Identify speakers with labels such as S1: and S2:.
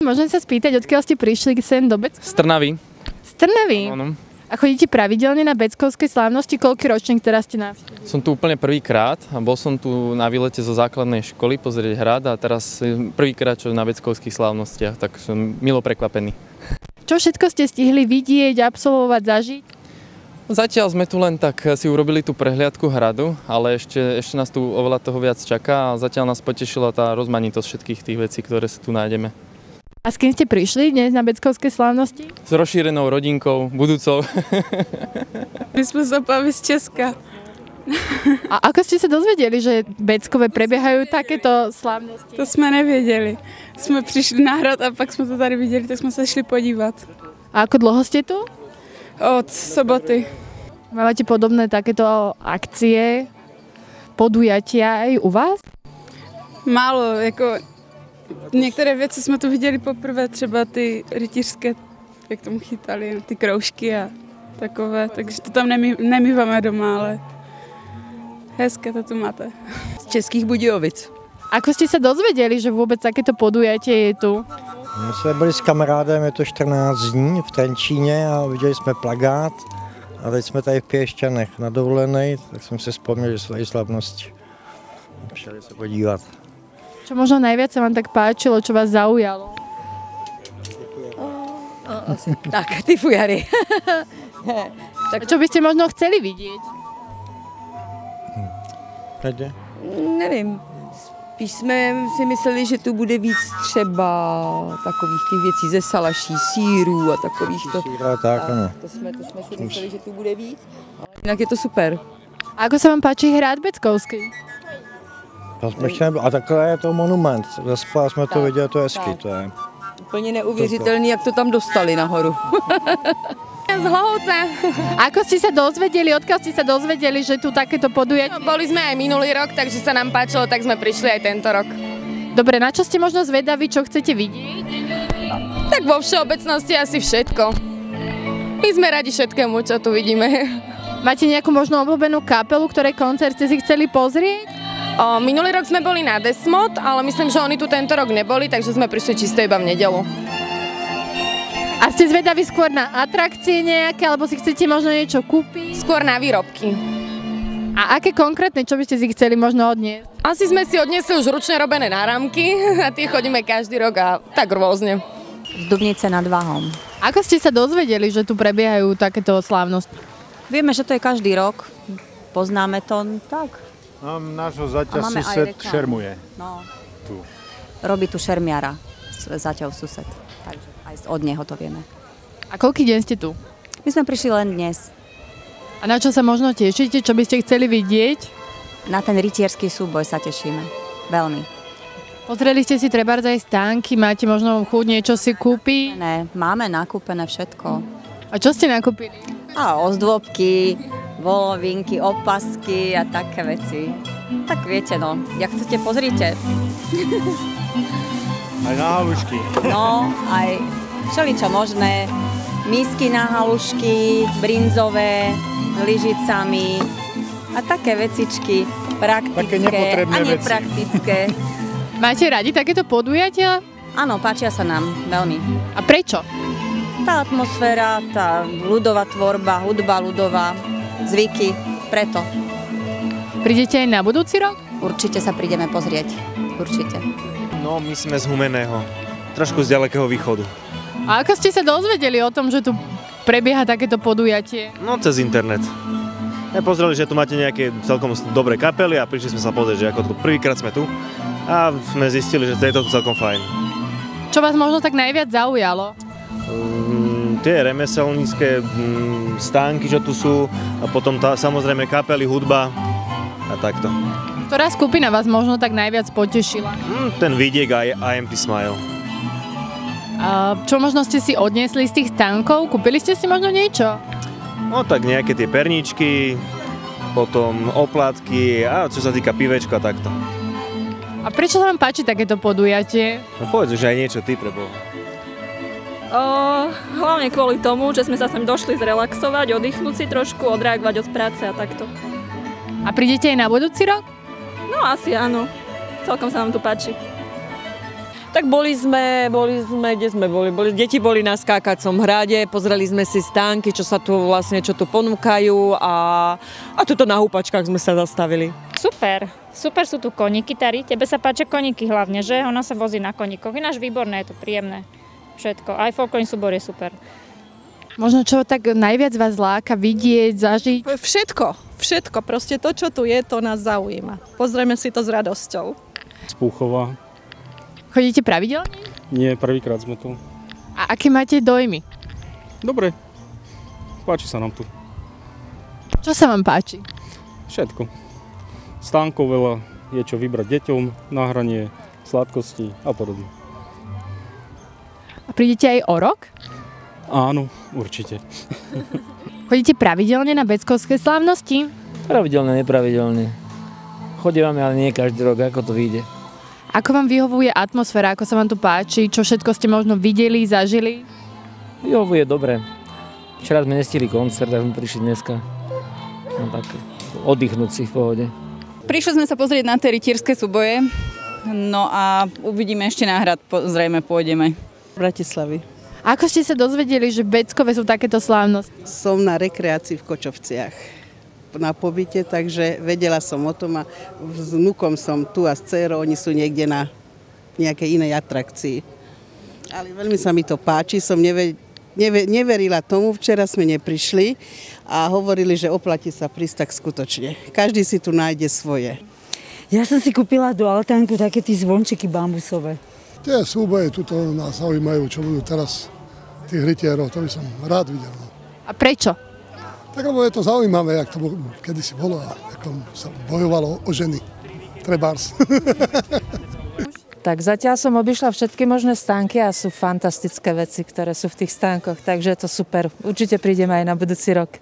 S1: môžem sa spýtať, odkiaľ ste prišli sem do Beckova?
S2: Z Trnavy.
S1: Z Trnavy?
S2: Áno.
S1: A chodíte pravidelne na Beckovskej slávnosti? Koľký ročník teraz ste navštívili?
S2: Som tu úplne prvýkrát a bol som tu na výlete zo základnej školy pozrieť hrad a teraz prvýkrát čo na Beckovských slávnostiach, tak som milo prekvapený.
S1: Čo všetko ste stihli vidieť, absolvovať, zažiť?
S2: Zatiaľ sme tu len tak si urobili tú prehliadku hradu, ale ešte nás tu oveľa toho viac čaká a zatiaľ nás potešila tá rozmanitosť všetkých tých vecí, ktoré sa tu nájdeme.
S1: A s kým ste prišli dnes na Beckovskej slávnosti?
S2: S rozšírenou rodinkou, budúcou.
S3: My sme sa bavili z Česka.
S1: A ako ste sa dozvedeli, že v Beckove prebiehajú takéto slávnosti?
S3: To sme nevěděli. Jsme přišli na hrad a pak jsme to tady viděli, tak jsme se šli podívat.
S1: A ako dlho ste tu?
S3: Od soboty.
S1: Máte podobné takéto akcie, podujatia aj u vás?
S3: Málo, jako některé věci jsme tu viděli poprvé, třeba ty rytířské, jak tomu chytali, ty kroužky a takové, takže to tam nemýváme doma, ale hezké to tu máte.
S4: Z Českých Budějovic.
S1: Ako ste sa dozvedeli, že vôbec takéto podujatie je tu?
S5: My jsme byli s kamarádem, je to 14 dní v Trenčíně a viděli jsme plakát. A teď jsme tady v Piešťanech na dovolenej, tak jsem si vzpomněl, že jsou tady slavnosti. Přišli se podívat.
S1: Čo možno najviac sa vám tak páčilo, čo vás zaujalo?
S4: Tak, ty fujary.
S1: A čo by ste možno chceli vidieť?
S5: Tady?
S4: Nevím. Spíš jsme si mysleli, že tu bude víc třeba takových těch věcí ze salaší, sýrů a takových to.
S5: Síra, tak, ano.
S4: To jsme si mysleli, že tu bude víc, ale jinak je to super.
S1: A ako sa vám páči hrad Beckovský?
S5: A takhle je to monument. Zaspala jsme to viděli, to je hezky, to je.
S4: Úplně neuvěřitelný, jak to tam dostali nahoru.
S6: Z Hlohovce.
S1: Ako ste sa dozvedeli, odkiaľ ste sa dozvedeli, že tu takéto podujatie?
S6: Boli sme aj minulý rok, takže sa nám páčilo, tak sme prišli aj tento rok.
S1: Dobre, na čo ste možno zvedaví, čo chcete vidieť?
S6: Tak vo všeobecnosti asi všetko. My sme radi všetkému, čo tu vidíme.
S1: Máte nejakú možno obľúbenú kapelu, ktorej koncert ste si chceli pozrieť?
S6: Minulý rok sme boli na Desmod, ale myslím, že oni tu tento rok neboli, takže sme prišli čisto iba v nedeľu.
S1: A ste zvedaví skôr na atrakcie nejaké, alebo si chcete možno niečo kúpiť?
S6: Skôr na výrobky.
S1: A aké konkrétne, čo by ste si chceli možno odniesť?
S6: Asi sme si odniesli už ručne robené náramky a tie chodíme každý rok a tak rôzne.
S7: Z Dubnice nad Váhom.
S1: Ako ste sa dozvedeli, že tu prebiehajú takéto slávnosti?
S7: Vieme, že to je každý rok. Poznáme to tak.
S8: Nášho zaťa sused šermuje.
S7: No.
S8: Tu.
S7: Robí tu šermiara, zaťav sused. Takže aj od neho to vieme.
S1: A koľký deň ste tu?
S7: My sme prišli len dnes.
S1: A na čo sa možno tešíte? Čo by ste chceli vidieť?
S7: Na ten rytierský súboj sa tešíme. Veľmi.
S1: Pozreli ste si trebárs aj stánky? Máte možno chuť niečo si kúpiť?
S7: Ne, máme nakúpené všetko.
S1: A čo ste nakúpili?
S7: A ozdôbky, volovinky, opasky a také veci. Tak viete, no. Jak chcete, pozrite.
S8: Aj na halušky.
S7: No, aj všeličo možné. Mísky na halušky, brinzové, s lyžicami a také vecičky praktické a nepraktické.
S1: Máte radi takéto podujatia?
S7: Áno, páčia sa nám veľmi.
S1: A prečo?
S7: Tá atmosféra, tá ľudová tvorba, hudba ľudová, zvyky, preto.
S1: Prídete aj na budúci rok?
S7: Určite sa prídeme pozrieť. Určite.
S9: No, my sme z Humenného, trošku z ďalekého východu.
S1: A ako ste sa dozvedeli o tom, že tu prebieha takéto podujatie?
S9: No, cez internet. Pozreli, že tu máte nejaké celkom dobré kapely a prišli sme sa pozrieť, že ako tu prvýkrát sme tu a sme zistili, že je to tu celkom fajn.
S1: Čo vás možno tak najviac zaujalo?
S9: Tie remeselnícke stánky, čo tu sú a potom samozrejme kapely, hudba a takto.
S1: Ktorá skupina vás možno tak najviac potešila?
S9: Ten Vidiek a IMP Smile.
S1: A čo možno ste si odniesli z tých stánkov? Kúpili ste si možno niečo?
S9: No tak nejaké tie perničky, potom oplátky a čo sa týka pivečka, takto.
S1: A prečo sa vám páči takéto podujatie?
S9: No povedz už aj niečo ty, preboha.
S10: Hlavne kvôli tomu, že sme sa sem došli zrelaxovať, oddychnúť si trošku, odreagovať od práce a takto.
S1: A prídete aj na budúci rok?
S10: No asi áno. Celkom sa nám tu páči.
S11: Tak boli sme, kde sme boli? Deti boli na skákacom hrade, pozreli sme si stánky, čo tu ponúkajú a tuto na húpačkách sme sa zastavili.
S12: Super sú tu koníky, Tari. Tebe sa páčia koníky hlavne, že? Ona sa vozí na koníkoch. Ináč výborné, je to príjemné. Všetko. Aj folklórny súbor je super.
S1: Možno čo tak najviac vás láka vidieť, zažiť?
S13: Všetko. Proste to, čo tu je, to nás zaujíma. Pozrieme si to s radosťou.
S14: Z Púchova.
S1: Chodíte pravidelne?
S14: Nie, prvýkrát sme tu.
S1: A aké máte dojmy?
S14: Dobre. Páči sa nám tu.
S1: Čo sa vám páči?
S14: Všetko. Stánkov veľa, je čo vybrať deťom, na hranie, sladkosti a podobne.
S1: A prídete aj o rok?
S14: Áno, určite.
S1: Chodíte pravidelne na Beckovské slávnosti?
S15: Pravidelne, nepravidelne. Chodívame, ale nie každý rok, ako to vyjde.
S1: Ako vám vyhovuje atmosféra, ako sa vám tu páči, čo všetko ste možno videli, zažili?
S15: Vyhovuje dobre. Včera sme nestihli koncert, tak sme prišli dneska. No tak, oddychnúť si v pohode.
S16: Prišli sme sa pozrieť na tie rytierské súboje, no a uvidíme ešte na hrad, zrejme pôjdeme.
S17: Bratislavy.
S1: Ako ste sa dozvedeli, že Beckové sú takéto slávnosti?
S17: Som na rekreácii v Kočovciach na pobyte, takže vedela som o tom a s vnukom som tu a s dcérou, oni sú niekde na nejakej inej atrakcii. Ale veľmi sa mi to páči, som neverila tomu, včera sme neprišli a hovorili, že oplatí sa prísť tak skutočne. Každý si tu nájde svoje.
S18: Ja som si kúpila do altánku také tí zvončeky bambusové.
S19: Tie súboje tuto nás zaujímajú, čo budú teraz tých rytierov, to by som rád videl.
S1: A prečo?
S19: Tak lebo je to zaujímavé, jak to kedysi bolo a ako sa bojovalo o ženy. Trebárs.
S20: Tak zatiaľ som obišla všetky možné stánky a sú fantastické veci, ktoré sú v tých stánkoch, takže je to super. Určite prídeme aj na budúci rok.